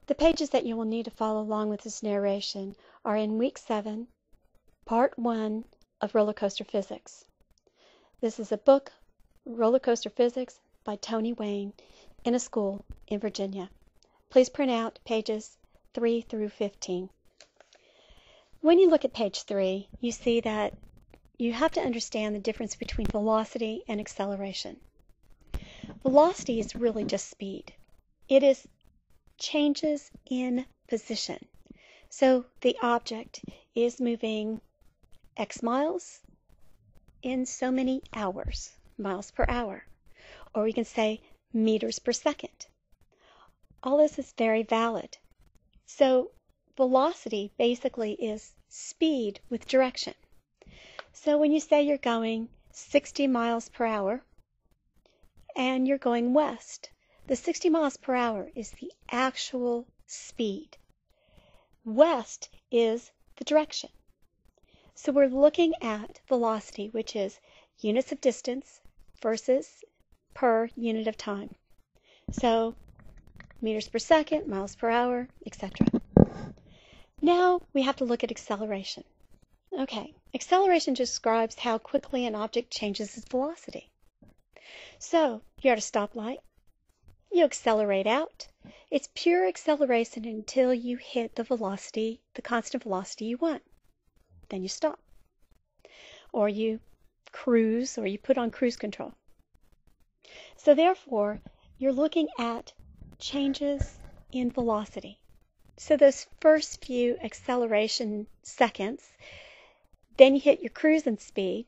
The pages that you will need to follow along with this narration are in Week 7, Part 1 of Roller Coaster Physics. This is a book, Roller Coaster Physics, by Tony Wayne, in a school in Virginia. Please print out pages 3 through 15. When you look at page 3, you see that you have to understand the difference between velocity and acceleration. Velocity is really just speed. It is changes in position. So the object is moving X miles in so many hours, miles per hour, or we can say meters per second. All this is very valid. So velocity basically is speed with direction. So when you say you're going 60 miles per hour and you're going west, the 60 miles per hour is the actual speed. West is the direction. So we're looking at velocity, which is units of distance versus per unit of time. So meters per second, miles per hour, etc. Now we have to look at acceleration. Okay, acceleration describes how quickly an object changes its velocity. So you're at a stoplight. You accelerate out. It's pure acceleration until you hit the velocity, the constant velocity you want. Then you stop. Or you cruise, or you put on cruise control. So therefore, you're looking at changes in velocity. So those first few acceleration seconds, then you hit your cruising speed,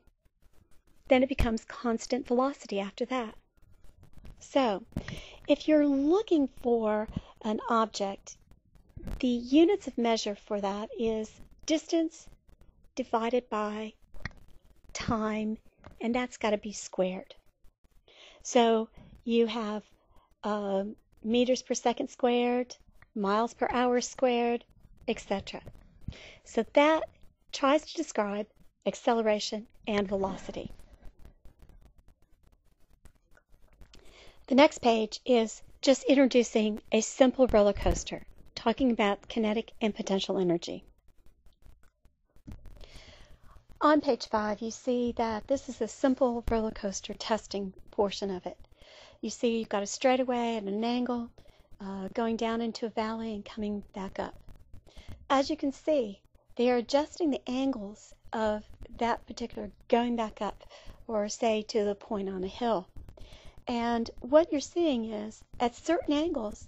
then it becomes constant velocity after that. So, if you're looking for an object, the units of measure for that is distance divided by time, and that's got to be squared. So you have meters per second squared, miles per hour squared, etc. So that tries to describe acceleration and velocity. The next page is just introducing a simple roller coaster, talking about kinetic and potential energy. On page 5, you see that this is a simple roller coaster testing portion of it. You see you've got a straightaway at an angle, going down into a valley and coming back up. As you can see, they are adjusting the angles of that particular going back up, or say to the point on a hill. And what you're seeing is, at certain angles,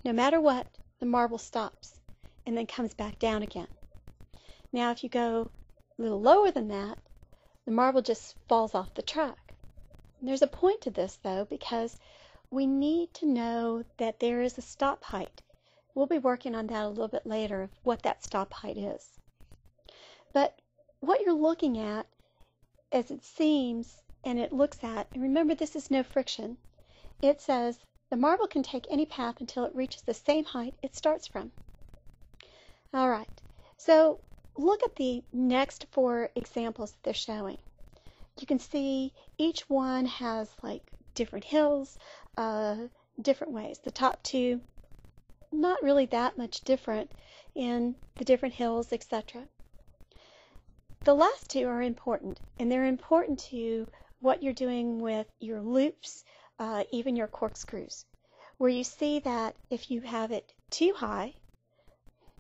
no matter what, the marble stops and then comes back down again. Now, if you go a little lower than that, the marble just falls off the track. And there's a point to this, though, because we need to know that there is a stop height. We'll be working on that a little bit later, of what that stop height is. But what you're looking at, as it seems, and it looks at, and remember this is no friction, it says the marble can take any path until it reaches the same height it starts from. Alright, so look at the next 4 examples that they're showing. You can see each one has like different hills, different ways. The top 2, not really that much different in the different hills, etc. The last 2 are important, and they're important to what you're doing with your loops, even your corkscrews, where you see that if you have it too high,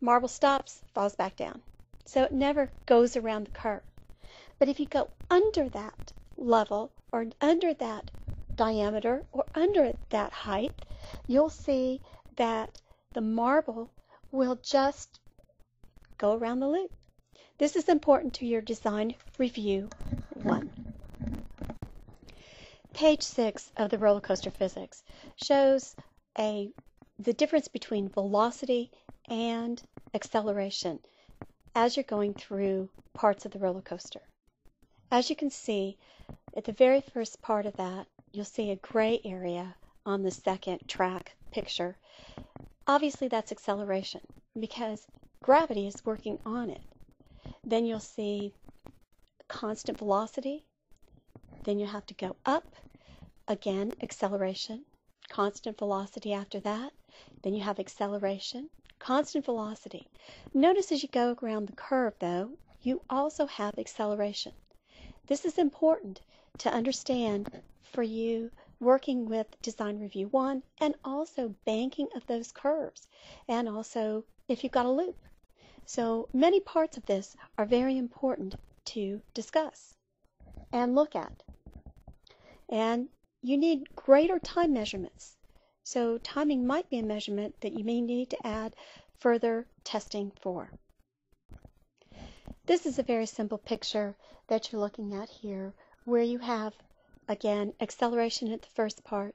marble stops, falls back down. So it never goes around the curve. But if you go under that level, or under that diameter, or under that height, you'll see that the marble will just go around the loop. This is important to your design review 1. Page 6 of the roller coaster physics shows the difference between velocity and acceleration as you're going through parts of the roller coaster. As you can see, at the very first part of that, you'll see a gray area on the second track picture. Obviously that's acceleration because gravity is working on it. Then you'll see constant velocity. Then you'll have to go up. Again, acceleration, constant velocity after that. Then you have acceleration, constant velocity. Notice as you go around the curve, though, you also have acceleration. This is important to understand for you working with Design Review 1 and also banking of those curves, and also if you've got a loop. So many parts of this are very important to discuss and look at. And you need greater time measurements. So timing might be a measurement that you may need to add further testing for. This is a very simple picture that you're looking at here, where you have, again, acceleration at the first part,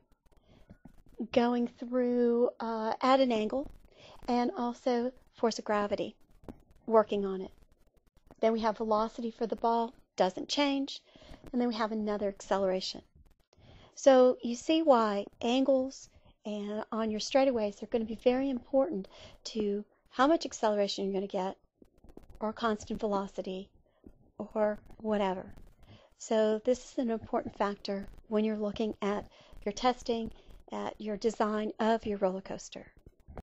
going through at an angle, and also force of gravity, working on it. Then we have velocity for the ball, doesn't change, and then we have another acceleration. So you see why angles and on your straightaways are going to be very important to how much acceleration you're going to get, or constant velocity, or whatever. So this is an important factor when you're looking at your testing, at your design of your roller coaster.